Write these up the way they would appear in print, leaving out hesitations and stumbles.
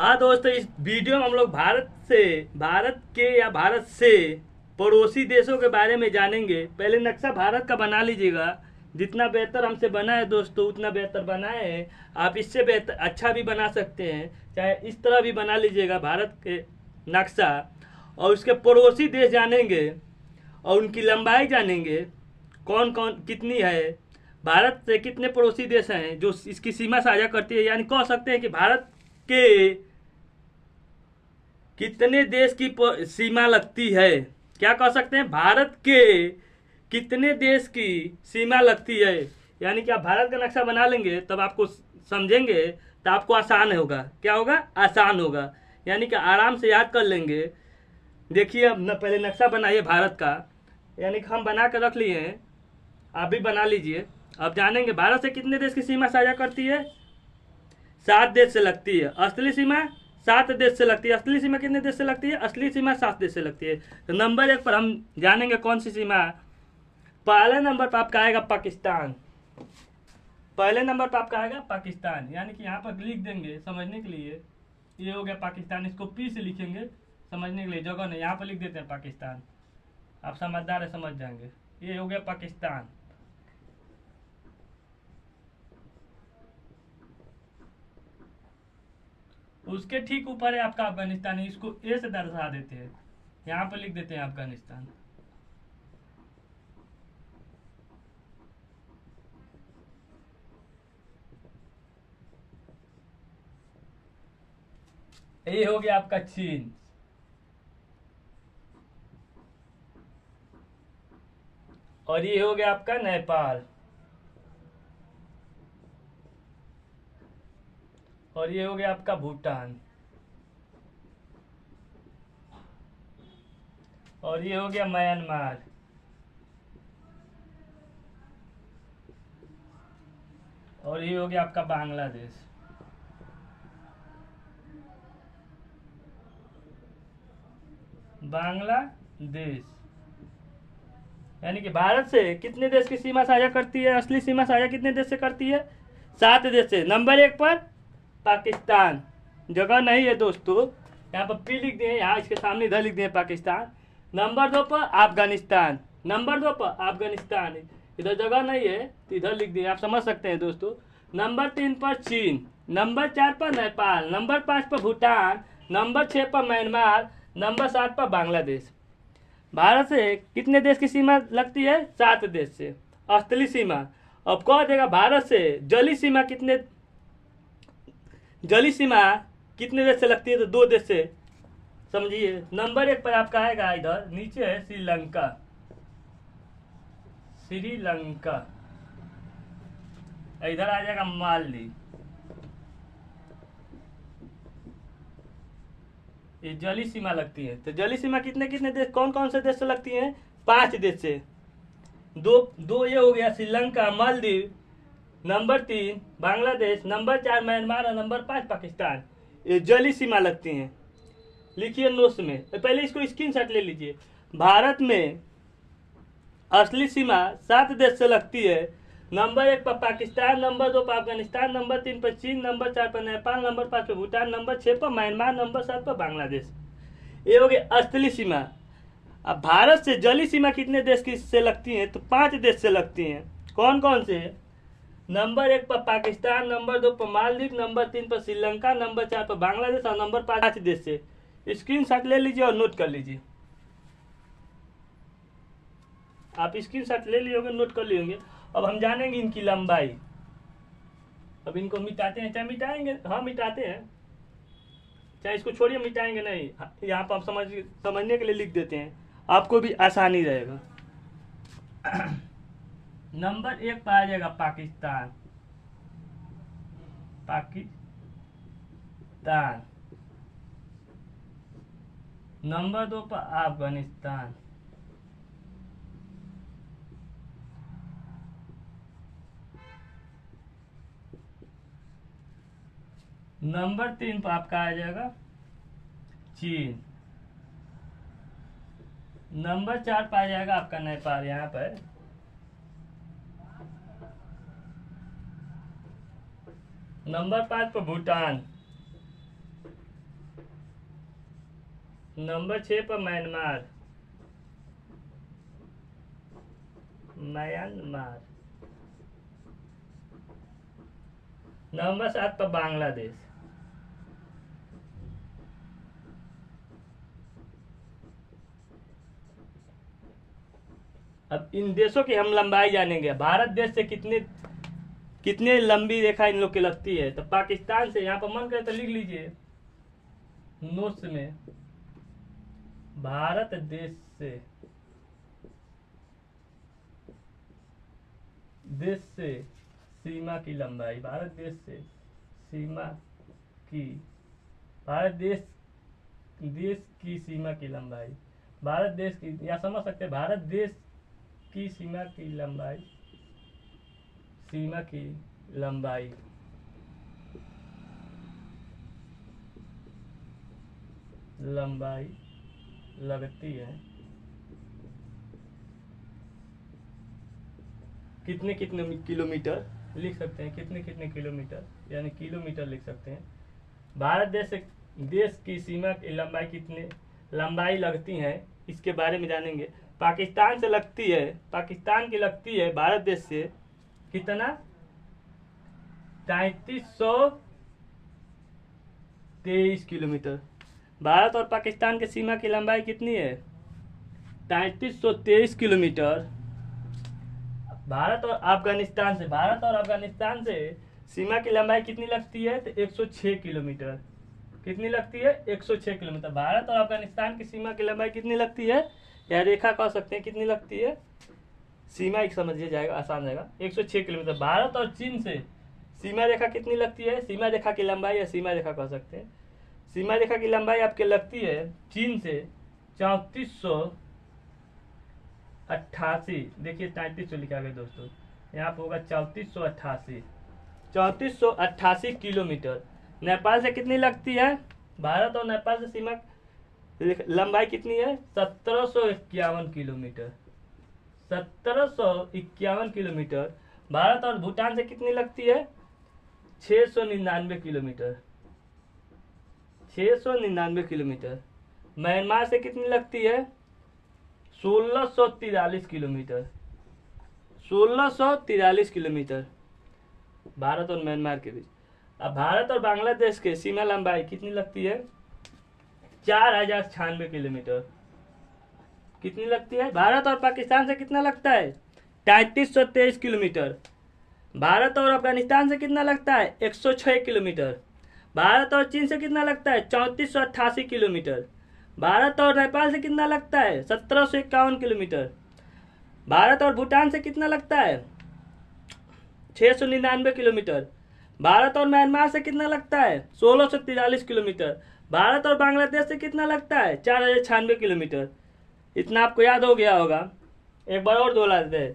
हाँ दोस्तों, इस वीडियो में हम लोग भारत के या भारत से पड़ोसी देशों के बारे में जानेंगे। पहले नक्शा भारत का बना लीजिएगा। जितना बेहतर हमसे बना है दोस्तों उतना बेहतर बनाए हैं। आप इससे बेहतर अच्छा भी बना सकते हैं, चाहे इस तरह भी बना लीजिएगा भारत के नक्शा। और उसके पड़ोसी देश जानेंगे और उनकी लंबाई जानेंगे, कौन कौन कितनी है। भारत से कितने पड़ोसी देश हैं जो इसकी सीमा साझा करती है, यानी कह सकते हैं कि भारत के कितने देश की सीमा लगती है। क्या कह सकते हैं, भारत के कितने देश की सीमा लगती है। यानी कि आप भारत का नक्शा बना लेंगे तब आपको समझेंगे तो आपको आसान होगा। क्या होगा, आसान होगा। यानी कि आराम से याद कर लेंगे। देखिए अब पहले नक्शा बनाइए भारत का, यानी कि हम बना कर रख लिए हैं, आप भी बना लीजिए। अब जानेंगे भारत से कितने देश की सीमा साझा करती है। 7 देश से लगती है। असली सीमा 7 देश से लगती है। असली सीमा कितने देश से लगती है, असली सीमा 7 देश से लगती है। तो नंबर 1 पर हम जानेंगे कौन सी सीमा। पहले नंबर पर आपका आएगा पाकिस्तान। पहले नंबर पर आपका आएगा पाकिस्तान, यानी कि यहाँ पर लिख देंगे समझने के लिए। ये हो गया पाकिस्तान, इसको पी से लिखेंगे समझने के लिए, जगह नहीं, यहाँ पर लिख देते हैं पाकिस्तान। आप समझदार है, समझ जाएंगे। ये हो गया पाकिस्तान। उसके ठीक ऊपर है आपका अफगानिस्तान, इसको ए से दर्शा देते हैं, यहाँ पर लिख देते हैं अफगानिस्तान। ये हो गया आपका चीन। और ये हो गया आपका नेपाल। और ये हो गया आपका भूटान। और ये हो गया म्यांमार। और ये हो गया आपका बांग्लादेश। बांग्लादेश, यानी कि भारत से कितने देश की सीमा साझा करती है, असली सीमा साझा कितने देश से करती है, 7 देश से। नंबर 1 पर पाकिस्तान, जगह नहीं है दोस्तों, यहाँ पर पी लिख दिए, यहाँ इसके सामने इधर लिख दिए पाकिस्तान। नंबर 2 पर अफगानिस्तान। नंबर 2 पर अफगानिस्तान, इधर जगह नहीं है तो इधर लिख दिए, आप समझ सकते हैं दोस्तों। नंबर 3 पर चीन। नंबर 4 पर नेपाल। नंबर 5 पर भूटान। नंबर 6 पर म्यांमार। नंबर 7 पर बांग्लादेश। भारत से कितने देश की सीमा लगती है, 7 देश से असली सीमा। अब कह देगा भारत से जली सीमा कितने देश से लगती है, तो 2 देश से। समझिए नंबर 1 पर आपका आएगा, इधर नीचे है श्रीलंका। श्रीलंका, इधर आ जाएगा मालदीव। ये जली सीमा लगती है। तो जली सीमा कितने कितने देश, कौन कौन से देश से लगती है, 5 देश से। दो दो ये हो गया Sri Lanka, Maldives. Number 3 Bangladesh. Number 4 Myanmar और नंबर 5 पाकिस्तान। ये जली सीमा लगती हैं। लिखिए नोट्स में, पहले इसको स्क्रीनशॉट ले लीजिए। भारत में असली सीमा 7 देश से लगती है। नंबर 1 पर पाकिस्तान। नंबर 2 पर अफगानिस्तान। नंबर 3 पर चीन। नंबर 4 पर नेपाल। नंबर 5 पर भूटान। नंबर 6 पर म्यांमार। नंबर 7 पर बांग्लादेश। ये हो गई असली सीमा। अब भारत से जली सीमा कितने देश की से लगती है, तो 5 देश से लगती हैं। कौन कौन से, नंबर 1 पर पाकिस्तान। नंबर 2 पर मालदीव। नंबर 3 पर श्रीलंका। नंबर 4 पर बांग्लादेश और नंबर 5 देश से। स्क्रीनशॉट ले लीजिए और नोट कर लीजिए। आप स्क्रीनशॉट ले लिए होंगे, नोट कर लिए होंगे। अब हम जानेंगे इनकी लंबाई। अब इनको मिटाते हैं, चाहे मिटाएंगे, हाँ मिटाते हैं, चाहे इसको छोड़िए, मिटाएंगे नहीं। यहाँ पर आप समझने के लिए लिख देते हैं, आपको भी आसानी रहेगा। नंबर 1 पर आ जाएगा पाकिस्तान। पाकिस्तान। नंबर 2 पर अफगानिस्तान। नंबर 3 पर आपका आ जाएगा चीन। नंबर 4 पर आ जाएगा आपका नेपाल, यहाँ पर। नंबर 5 पर भूटान। नंबर 6 पर म्यांमार। म्यांमार। नंबर 7 पर बांग्लादेश। अब इन देशों की हम लंबाई जानेंगे। भारत देश से कितने कितने लंबी रेखा इन लोग की लगती है। तो पाकिस्तान से, यहाँ पर मन करे तो लिख लीजिए नोट्स में, भारत देश से सीमा की लंबाई, भारत देश से सीमा की, भारत देश की सीमा की लंबाई, भारत देश की, या समझ सकते हैं भारत देश की सीमा की लंबाई, सीमा की लंबाई लगती है कितने कितने किलोमीटर, लिख सकते हैं कितने कितने किलोमीटर, यानी किलोमीटर लिख सकते हैं। भारत देश की सीमा की लंबाई कितने लंबाई लगती है, इसके बारे में जानेंगे। पाकिस्तान से लगती है, पाकिस्तान की लगती है भारत देश से कितना, 3323 किलोमीटर। भारत और पाकिस्तान की सीमा की लंबाई कितनी है, 3323 किलोमीटर। भारत और अफगानिस्तान से सीमा की लंबाई कितनी लगती है, तो 106 किलोमीटर। कितनी लगती है, 106 किलोमीटर। भारत और अफगानिस्तान की सीमा की लंबाई कितनी लगती है, या रेखा कह सकते हैं कितनी लगती है, सीमा एक समझिए जाएगा, आसान रहेगा, 106 किलोमीटर। भारत और चीन से सीमा रेखा कितनी लगती है, सीमा रेखा की लंबाई या सीमा रेखा कह सकते हैं। सीमा रेखा की लंबाई आपके लगती है चीन से 3488, देखिए 3300 लिखा गया दोस्तों, यहाँ पर होगा 3488 किलोमीटर। नेपाल से कितनी लगती है, भारत और नेपाल से सीमा लंबाई कितनी है, 1751 किलोमीटर। 1751 किलोमीटर। भारत और भूटान से कितनी लगती है, 699 किलोमीटर। 699 किलोमीटर। म्यांमार से कितनी लगती है, 1643 किलोमीटर। 1643 किलोमीटर भारत और म्यांमार के बीच। अब भारत और बांग्लादेश के सीमा लंबाई कितनी लगती है, 4096 किलोमीटर। कितनी लगती है। भारत और पाकिस्तान से कितना लगता है, 3323 किलोमीटर। भारत और अफगानिस्तान से कितना लगता है, 106 किलोमीटर। भारत और चीन से कितना लगता है, 3488 किलोमीटर। भारत और नेपाल से कितना लगता है, 1751 किलोमीटर। भारत और भूटान से कितना लगता है, 699 किलोमीटर। भारत और म्यांमार से कितना लगता है, 1643 किलोमीटर। भारत और बांग्लादेश से कितना लगता है, 4096 किलोमीटर। इतना आपको याद हो गया होगा। एक बार और दोहरा देते हैं।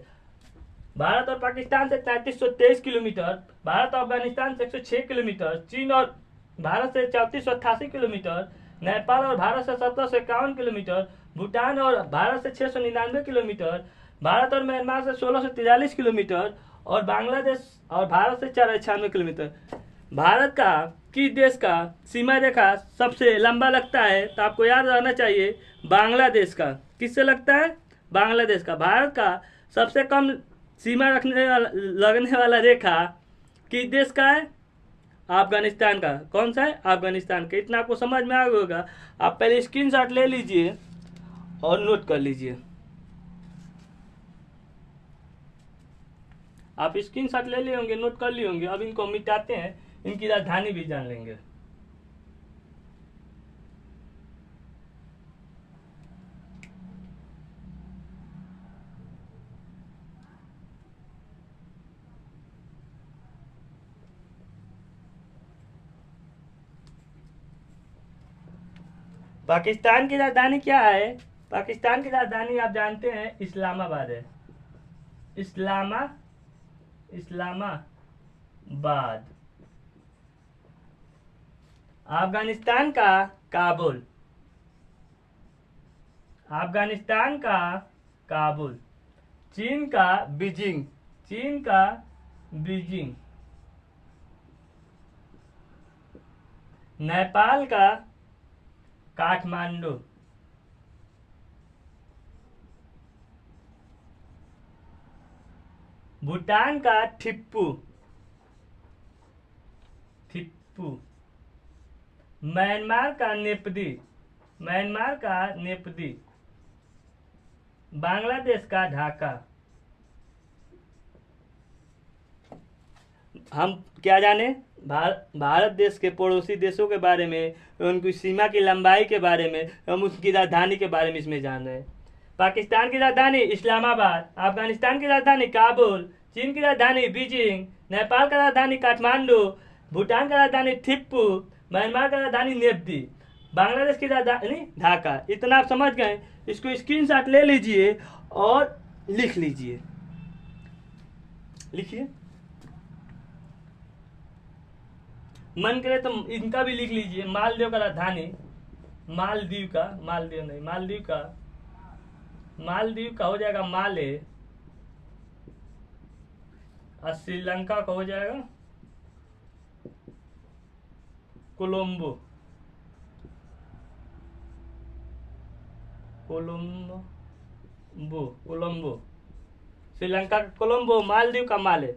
भारत और पाकिस्तान से 3323 किलोमीटर, भारत और अफगानिस्तान से 106 किलोमीटर, चीन और भारत से 3488 किलोमीटर, नेपाल और भारत से 1751 किलोमीटर, भूटान और भारत से 699 किलोमीटर, भारत और म्यांमार से 1643 किलोमीटर और बांग्लादेश और भारत से 496 किलोमीटर। भारत का किस देश का सीमा रेखा सबसे लंबा लगता है, तो आपको याद रहना चाहिए बांग्लादेश का। किससे लगता है, बांग्लादेश का। भारत का सबसे कम सीमा लगने वाला रेखा किस देश का है, अफगानिस्तान का। कौन सा है, अफगानिस्तान का। इतना आपको समझ में आ गया होगा। आप पहले स्क्रीनशॉट ले लीजिए और नोट कर लीजिए। आप स्क्रीनशॉट ले लिए होंगे, नोट कर लिए होंगे। अब इनको मिटाते हैं, इनकी राजधानी भी जान लेंगे। पाकिस्तान की राजधानी क्या है, पाकिस्तान की राजधानी आप जानते हैं इस्लामाबाद है। इस्लामाबाद। अफगानिस्तान का काबुल। अफगानिस्तान का काबुल। चीन का बीजिंग। नेपाल का काठमांडू। भूटान का थिप्पू, थिप्पू। म्यांमार का नेपदी, म्यांमार का नेपदी। बांग्लादेश का ढाका। हम क्या जाने भारत देश के पड़ोसी देशों के बारे में, उनकी सीमा की लंबाई के बारे में, हम उसकी राजधानी के बारे में इसमें जान रहे हैं। पाकिस्तान की राजधानी इस्लामाबाद, अफगानिस्तान की राजधानी काबुल, चीन की राजधानी बीजिंग, नेपाल का राजधानी काठमांडू, भूटान का राजधानी थिप्पू, म्यांमार का राजधानी नेपदी, बांग्लादेश की राजधानी ढाका। इतना आप समझ गए। इसको स्क्रीनशॉट ले लीजिए और लिख लीजिए। लिखिए, मन करे तो इनका भी लिख लीजिए। मालदीव का राजधानी, मालदीव का, मालदीव नहीं, मालदीव का हो जाएगा माले, और श्रीलंका का हो जाएगा कोलंबो, कोलंबो। श्रीलंका का कोलंबो, मालदीव का माले।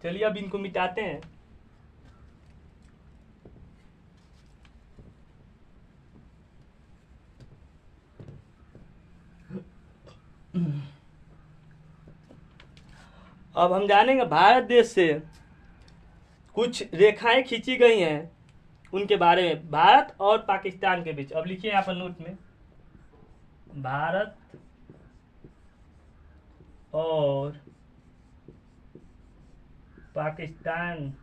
चलिए अब इनको मिटाते हैं। अब हम जानेंगे भारत देश से कुछ रेखाएं खींची गई हैं उनके बारे में, भारत और पाकिस्तान के बीच। अब लिखिए यहाँ पर नोट में, भारत और पाकिस्तान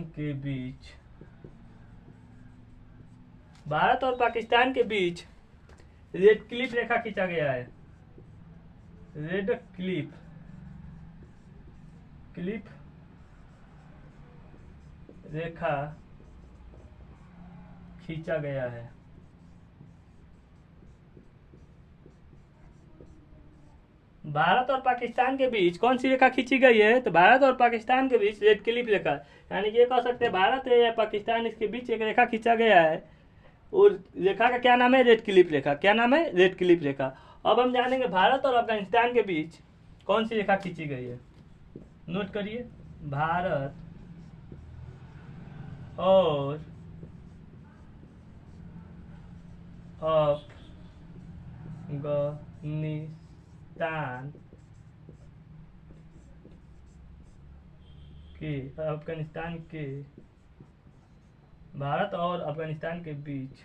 के बीच, भारत और पाकिस्तान के बीच रेड क्लिप रेखा खींचा गया है। रेड क्लिप रेखा खींचा गया है। भारत और पाकिस्तान के बीच कौन सी रेखा खींची गई है? तो भारत और पाकिस्तान के बीच रेड क्लिप रेखा, यानी कि ये कह सकते हैं भारत है या पाकिस्तान, इसके बीच एक रेखा खींचा गया है और रेखा का क्या नाम है? रेड क्लिप रेखा। क्या नाम है? रेड क्लिप रेखा। अब हम जानेंगे भारत और अफगानिस्तान के बीच कौन सी रेखा खींची गई है। नोट करिए, भारत और अफगानिस्तान के भारत और अफगानिस्तान के बीच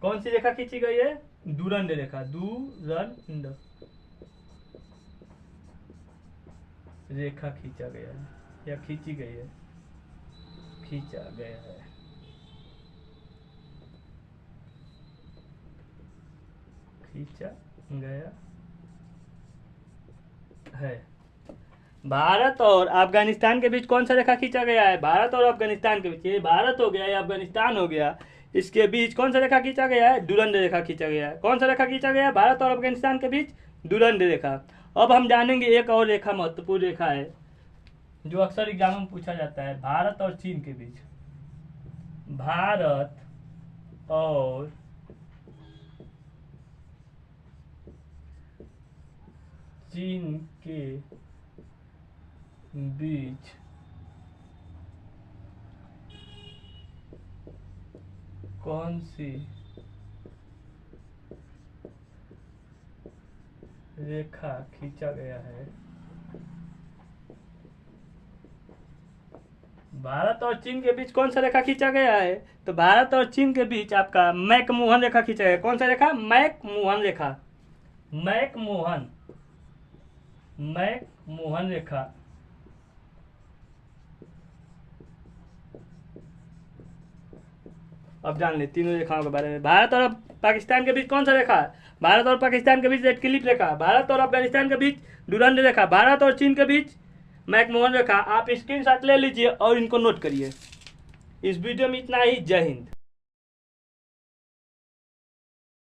कौन सी रेखा खींची गई है? डुरंड रेखा, डुरंड रेखा खींचा गया है या खींची गई है, खींचा गया है। खींचा गया है। भारत और अफगानिस्तान के बीच कौन सा रेखा खींचा गया है? भारत और अफगानिस्तान के बीच, ये भारत हो गया या अफगानिस्तान हो गया, इसके बीच कौन सा रेखा खींचा गया है? डुरंड रेखा खींचा गया है। कौन सा रेखा खींचा गया है? भारत और अफगानिस्तान के बीच डुरंड रेखा। अब हम जानेंगे एक और रेखा, महत्वपूर्ण रेखा है जो अक्सर एग्जाम में पूछा जाता है, भारत और चीन के बीच। भारत और चीन के बीच कौन सी रेखा खींचा गया है? भारत और चीन के बीच कौन सा रेखा खींचा गया है? तो भारत और चीन के बीच आपका मैकमोहन रेखा खींचा गया। कौन सा रेखा? मैकमोहन रेखा। मैकमोहन रेखा। अब जान ले तीनों रेखाओं के बारे में। भारत और पाकिस्तान के बीच कौन सा रेखा? भारत और पाकिस्तान के बीच रेड क्लिप रेखा। भारत और अफगानिस्तान के बीच डुरंड रेखा। भारत और चीन के बीच मैकमोहन रेखा। आप स्क्रीनशॉट ले लीजिए और इनको नोट करिए। इस वीडियो में इतना ही। जय हिंद।